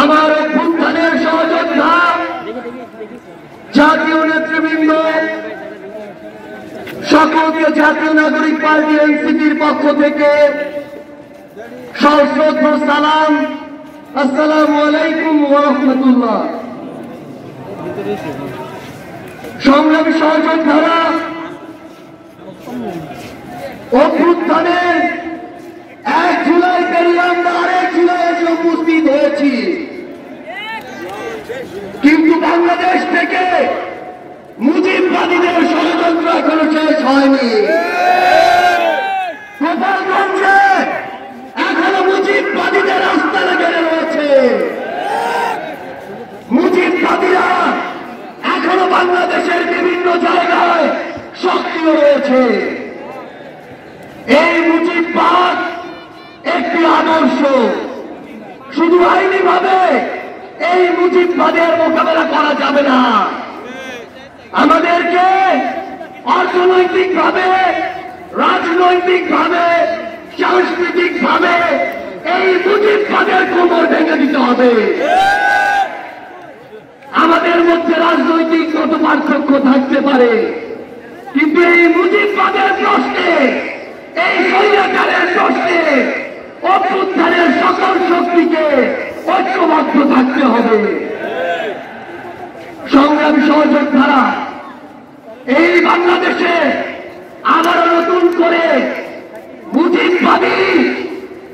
আমার অভ্যুত্থানের সহযোদ্ধা জাতীয় নেতৃবৃন্দ সকলকে জাতীয় নাগরিক পার্টি এনসিপির পক্ষ থেকে সশ্রদ্ধ সালাম। আসসালামু আলাইকুম ওয়া রাহমাতুল্লাহ। সংগ্রামী সহযোদ্ধারা, অভ্যুত্থানের 1 জুলাই পেরিয়ে আমরা 1 জুলাই এসে উপস্থিত হয়েছি, কিন্তু বাংলাদেশ থেকে মুজিববাদীদের ষড়যন্ত্র এখনো শেষ হয়নি। গোপালগঞ্জে এখনো মুজিববাদীদের আস্তানা গেড়ে রয়েছে। মুজিববাদীরা এখনো বাংলাদেশের বিভিন্ন জায়গায় সক্রিয় রয়েছে। এই মুজিববাদ একটি আদর্শ, শুধু আইনি ভাবে এই মুজিববাদের মোকাবেলা করা যাবে না। আমাদেরকে অর্থনৈতিক ভাবে, রাজনৈতিক ভাবে, সাংস্কৃতিক ভাবে এই মুজিববাদের কোমর ভেঙে দিতে হবে। আমাদের মধ্যে রাজনৈতিক কত পার্থক্য থাকতে পারে, কিন্তু এই মুজিববাদের প্রশ্নে, এই স্বৈরাচারের প্রশ্নে অভ্যুত্থানের সকল শক্তিকে ঐক্যবদ্ধ থাকতে হবে। সংগ্রামী সহযোদ্ধারা, এই বাংলাদেশে আবারও নতুন করে মুজিববাদী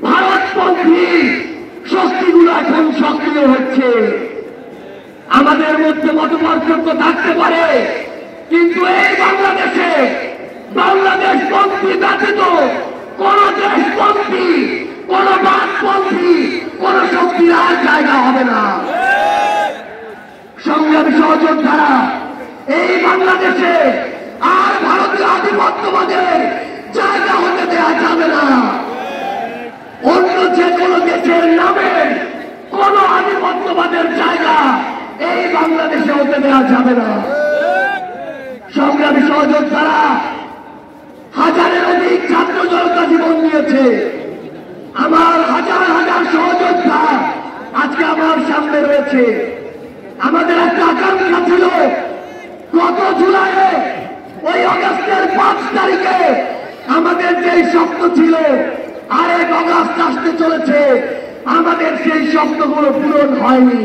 ভারতপন্থী শক্তিগুলো এখন সক্রিয় হচ্ছে। আমাদের মধ্যে মতপার্থক্য থাকতে পারে, কিন্তু এই বাংলাদেশে বাংলাদেশপন্থী ব্যতীত কোন দেশপন্থী, কোন বামপন্থী, কোন শক্তির আর জায়গা হবে না। সংগ্রামী সহযোদ্ধারা, এই বাংলাদেশে আর ভারতীয় আধিপত্যবাদের জায়গা হতে দেওয়া যাবে না। অন্য যে কোনো দেশের নামে কোন আধিপত্যবাদের জায়গা এই বাংলাদেশে হতে দেওয়া যাবে না। সংগ্রামী সহযোদ্ধারা, হাজারের অধিক ছাত্র জনতা জীবন দিয়েছে। আমার হাজার হাজার সহযোদ্ধা আজকে আমার সামনে রয়েছে। আমাদের একটা আকাঙ্ক্ষা ছিল, গত জুলাইয়ে ওই অগাস্টের 5 তারিখে আমাদের যেই স্বপ্ন ছিল, আরেক অগাস্ট আসতে চলেছে, আমাদের সেই স্বপ্নগুলো পূরণ হয়নি।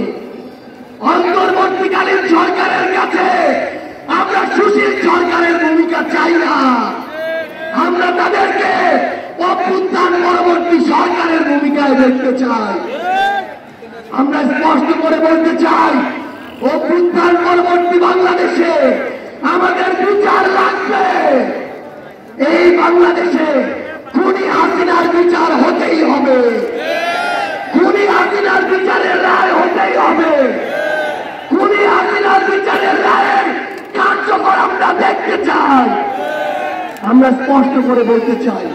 অন্তর্বর্তীকালীন সরকারের কাছে আমরা সুশীল সরকারের ভূমিকা চাই না। আমরা তাদেরকে অভ্যুত্থান পরবর্তী সরকারের ভূমিকায় দেখতে চাই। আমরা স্পষ্ট করে বলতে চাই, অভ্যুত্থান পরবর্তী বাংলাদেশে আমাদের বিচার লাগবে। এই বাংলাদেশে খুনি হাসিনার বিচার হতেই হবে। খুনি হাসিনার বিচারের রায় হতেই হবে। খুনি হাসিনার বিচারের রায়ের কার্যকর আমরা দেখতে চাই। আমরা স্পষ্ট করে বলতে চাই,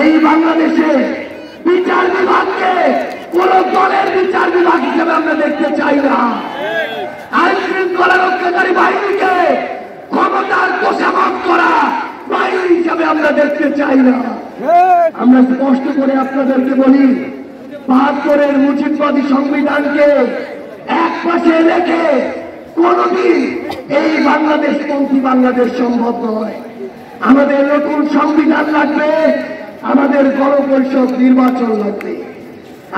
এই বাংলাদেশে বিচার বিভাগকে কোন দলের বিচার বিভাগ হিসেবে আমরা দেখতে চাই না। আইন শৃঙ্খলা রক্ষাকারী বাহিনীকে ক্ষমতার তোষামত করা বাহিনী হিসাবে আমরা দেখতে চাই না। আমরা স্পষ্ট করে আপনাদেরকে বলি, ৭২-এর মুজিববাদী সংবিধানকে এক পাশে রেখে কোনদিন এই বাংলাদেশপন্থী বাংলাদেশ সম্ভব নয়। আমাদের নতুন সংবিধান লাগবে, আমাদের গণপরিষদ নির্বাচন লাগবে,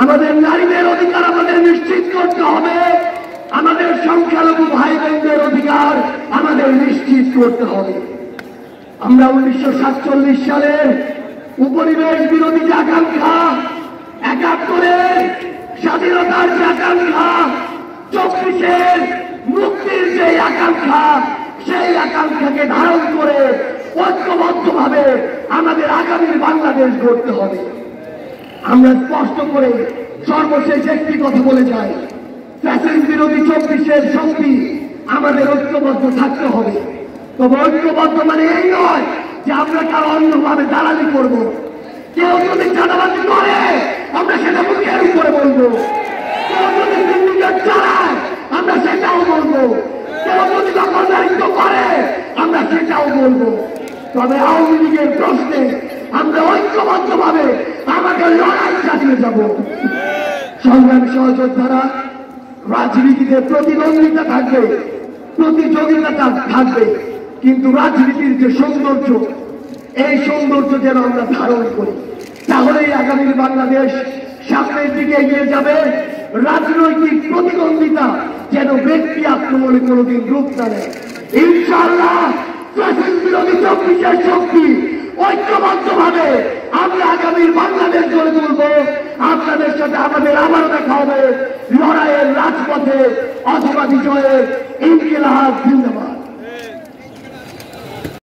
আমাদের নারীদের অধিকার আমাদের নিশ্চিত করতে হবে, আমাদের সংখ্যালঘু ভাই বোনদের অধিকার আমাদের নিশ্চিত করতে হবে। আমরা 1947 সালের উপনিবেশ বিরোধী যে আকাঙ্ক্ষা, ৭১-এর স্বাধীনতার যে আকাঙ্ক্ষা, ২৪-এর মুক্তির যে আকাঙ্ক্ষা, সেই আকাঙ্ক্ষাকে ধারণ করে ঐক্যবদ্ধভাবে আমাদের আগামীর বাংলাদেশ গড়তে হবে। আমরা স্পষ্ট করে সর্বশেষ একটি কথা বলে যাই, ফ্যাসিস্ট বিরোধী ২৪-এর শক্তি আমাদের ঐক্যবদ্ধ থাকতে হবে। তবে ঐক্যবদ্ধ মানে এই নয় যে আমরা কারো অন্যভাবে দালালি করব। কেউ যদি চাঁদাবাজি করে আমরা সেটা মুখের উপরে বলবো, কেউ যদি সিন্ডিকেট চালায় আমরা সেটাও বলবো, কেউ যদি দখলদারিত্ব করে আমরা সেটাও বলবো। তবে আওয়ামী লীগের প্রশ্নে আমরা ঐক্যবদ্ধভাবে আমাদের লড়াই চালিয়ে যাব। সংগ্রামী সহযোদ্ধারা, রাজনীতিতে প্রতিদ্বন্দ্বিতা থাকবে, প্রতিযোগিতা থাকবে, কিন্তু রাজনীতির যে সৌন্দর্য, এই সৌন্দর্য যেন আমরা ধারণ করি, তাহলেই আগামীর বাংলাদেশ সামনের দিকে এগিয়ে যাবে। রাজনৈতিক প্রতিদ্বন্দ্বিতা যেন ব্যক্তি আক্রমণে কোনোদিন রূপ না নেয়। ইনশাআল্লাহ ফ্যাসিস্ট বিরোধী 24 শক্তি ঐক্যবদ্ধভাবে আমরা আগামীর বাংলাদেশ গড়ে তুলব। আপনাদের সাথে আমাদের আবারও দেখা হবে লড়াইয়ের রাজপথে অথবা বিজয়ের ইনকিলাব জিন্দাবাদ।